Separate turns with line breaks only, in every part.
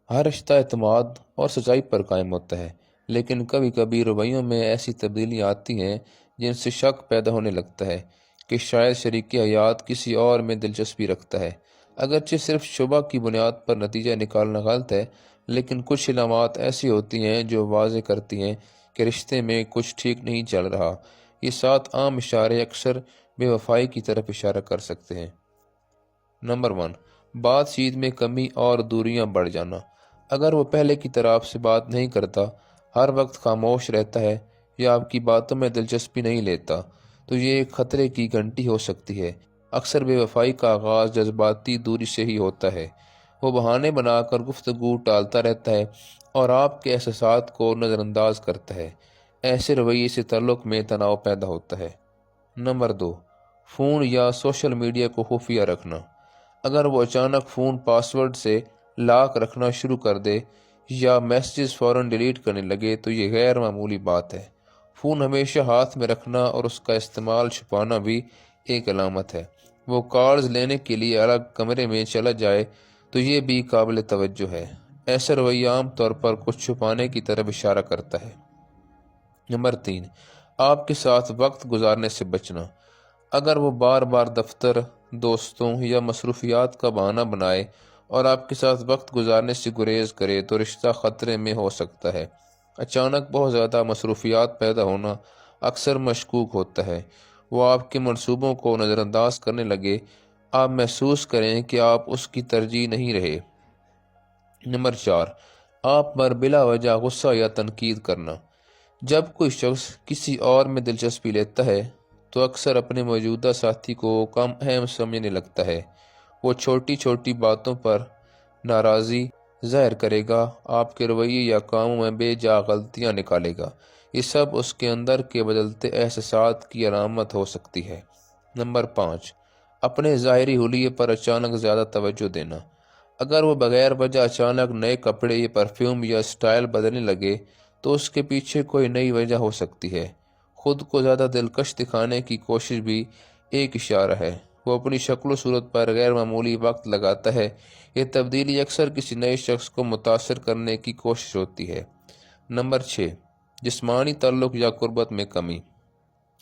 ہر رشتہ اعتماد اور سچائی پر قائم ہوتا ہے، لیکن کبھی کبھی رویوں میں ایسی تبدیلیاں آتی ہیں جن سے شک پیدا ہونے لگتا ہے کہ شاید شریک حیات کسی اور میں دلچسپی رکھتا ہے۔ اگرچہ صرف شبہ کی بنیاد پر نتیجہ نکالنا غلط ہے، لیکن کچھ علامات ایسی ہوتی ہیں جو واضح کرتی ہیں کہ رشتے میں کچھ ٹھیک نہیں چل رہا۔ یہ 7 عام اشارے اکثر بے وفائی کی طرف اشارہ کر سکتے ہیں۔ نمبر 1، بات چیت میں کمی اور دوریاں بڑھ جانا۔ اگر وہ پہلے کی طرح آپ سے بات نہیں کرتا، ہر وقت خاموش رہتا ہے یا آپ کی باتوں میں دلچسپی نہیں لیتا، تو یہ ایک خطرے کی گھنٹی ہو سکتی ہے۔ اکثر بے وفائی کا آغاز جذباتی دوری سے ہی ہوتا ہے۔ وہ بہانے بنا کر گفتگو ٹالتا رہتا ہے اور آپ کے احساسات کو نظر انداز کرتا ہے۔ ایسے رویے سے تعلق میں تناؤ پیدا ہوتا ہے۔ نمبر 2، فون یا سوشل میڈیا کو خفیہ رکھنا۔ اگر وہ اچانک فون پاسورڈ سے لاک رکھنا شروع کر دے یا میسیجز فوراً ڈیلیٹ کرنے لگے تو یہ غیر معمولی بات ہے۔ فون ہمیشہ ہاتھ میں رکھنا اور اس کا استعمال چھپانا بھی ایک علامت ہے۔ وہ کالز لینے کے لیے الگ کمرے میں چلا جائے تو یہ بھی قابل توجہ ہے۔ ایسا رویہ عام طور پر کچھ چھپانے کی طرف اشارہ کرتا ہے۔ نمبر 3، آپ کے ساتھ وقت گزارنے سے بچنا۔ اگر وہ بار بار دفتر، دوستوں یا مصروفیات کا بہانہ بنائے اور آپ کے ساتھ وقت گزارنے سے گریز کرے تو رشتہ خطرے میں ہو سکتا ہے۔ اچانک بہت زیادہ مصروفیات پیدا ہونا اکثر مشکوک ہوتا ہے۔ وہ آپ کے منصوبوں کو نظر انداز کرنے لگے، آپ محسوس کریں کہ آپ اس کی ترجیح نہیں رہے۔ نمبر 4، آپ پر بلا وجہ غصہ یا تنقید کرنا۔ جب کوئی شخص کسی اور میں دلچسپی لیتا ہے تو اکثر اپنے موجودہ ساتھی کو کم اہم سمجھنے لگتا ہے۔ وہ چھوٹی چھوٹی باتوں پر ناراضی ظاہر کرے گا، آپ کے رویے یا کاموں میں بے جا غلطیاں نکالے گا۔ یہ سب اس کے اندر کے بدلتے احساسات کی علامت ہو سکتی ہے۔ نمبر 5، اپنے ظاہری حلیے پر اچانک زیادہ توجہ دینا۔ اگر وہ بغیر وجہ اچانک نئے کپڑے یا پرفیوم یا سٹائل بدلنے لگے تو اس کے پیچھے کوئی نئی وجہ ہو سکتی ہے۔ خود کو زیادہ دلکش دکھانے کی کوشش بھی ایک اشارہ ہے۔ وہ اپنی شکل و صورت پر غیر معمولی وقت لگاتا ہے۔ یہ تبدیلی اکثر کسی نئے شخص کو متاثر کرنے کی کوشش ہوتی ہے۔ نمبر 6، جسمانی تعلق یا قربت میں کمی۔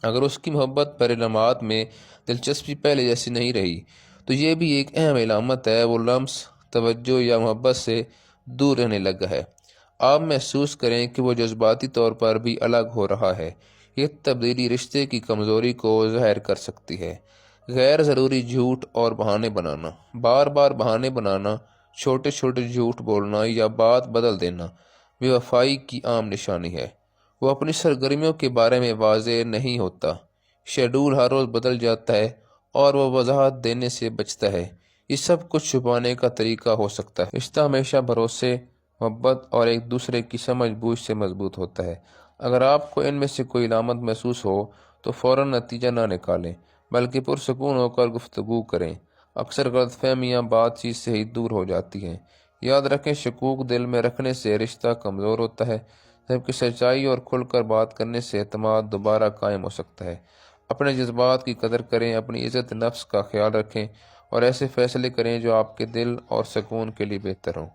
اگر اس کی محبت پر علامات میں دلچسپی پہلے جیسی نہیں رہی تو یہ بھی ایک اہم علامت ہے۔ وہ لمس، توجہ یا محبت سے دور رہنے لگا ہے۔ آپ محسوس کریں کہ وہ جذباتی طور پر بھی الگ ہو رہا ہے۔ یہ تبدیلی رشتے کی کمزوری کو ظاہر کر سکتی ہے۔ غیر ضروری جھوٹ اور بہانے بنانا۔ بار بار بہانے بنانا، چھوٹے چھوٹے جھوٹ بولنا یا بات بدل دینا بے وفائی کی عام نشانی ہے۔ وہ اپنی سرگرمیوں کے بارے میں واضح نہیں ہوتا، شیڈول ہر روز بدل جاتا ہے اور وہ وضاحت دینے سے بچتا ہے۔ یہ سب کچھ چھپانے کا طریقہ ہو سکتا ہے۔ رشتہ ہمیشہ بھروسے، محبت اور ایک دوسرے کی سمجھ بوجھ سے مضبوط ہوتا ہے۔ اگر آپ کو ان میں سے کوئی علامت محسوس ہو تو فوراً نتیجہ نہ نکالیں، بلکہ پرسکون ہو کر گفتگو کریں۔ اکثر غلط فہمیاں بات چیت سے ہی دور ہو جاتی ہیں۔ یاد رکھیں، شکوک دل میں رکھنے سے رشتہ کمزور ہوتا ہے، جبکہ سچائی اور کھل کر بات کرنے سے اعتماد دوبارہ قائم ہو سکتا ہے۔ اپنے جذبات کی قدر کریں، اپنی عزت نفس کا خیال رکھیں اور ایسے فیصلے کریں جو آپ کے دل اور سکون کے لیے بہتر ہوں۔